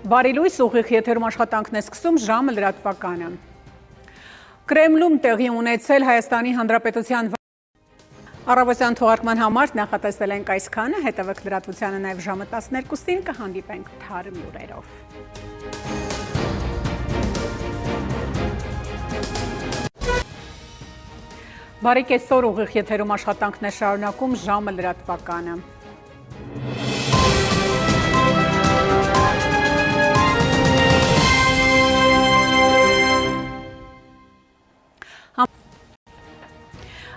Բարի լույս, ուղիղ եթերում աշխատանքն է սկսում ժամը լրատվականը։ Կրեմլում տեղի ունեցել Հայաստանի Հանրապետության առավոտյան թողարկման համար նախատեսել ենք այսքանը, հետևեք լրատվությանը նաև ժամը 12-ին կհանդիպենք թարմ լուրերով։ Բարի կեսօր, ուղիղ եթերում աշխատանքն է շարունակում ժամը լրատվականը։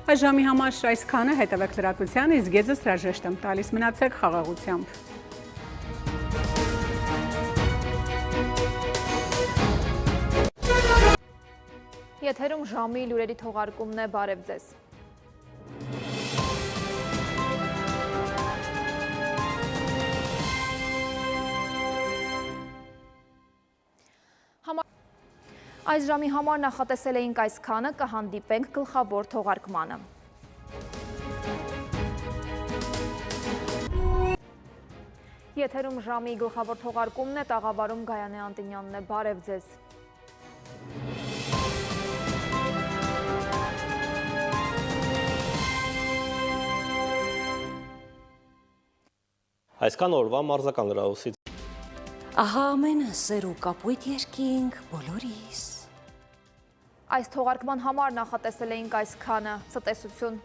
Այս ժամի համար այսքանը, հետևեք լրատվությանը, իսկ ես հրաժեշտ եմ տալիս, մնացեք խաղաղությամբ։ Եթերում ժամի լուրերի թողարկումն է, բարև ձեզ։ Այս ժամի համար նախատեսել էինք այսքանը, կհանդիպենք գլխավոր թողարկմանը։ Եթերում ժամի գլխավոր թողարկումն է, տաղավարում Գայանե Անտինյանն է, բարև ձեզ։ Այսքան օրվա մարզական լրահոսից։ Ահա ամենը սեր ու կապույտ երկինք բոլորիս։ Այս թողարկման համար նախատեսել էինք այսքանը, ցտեսություն։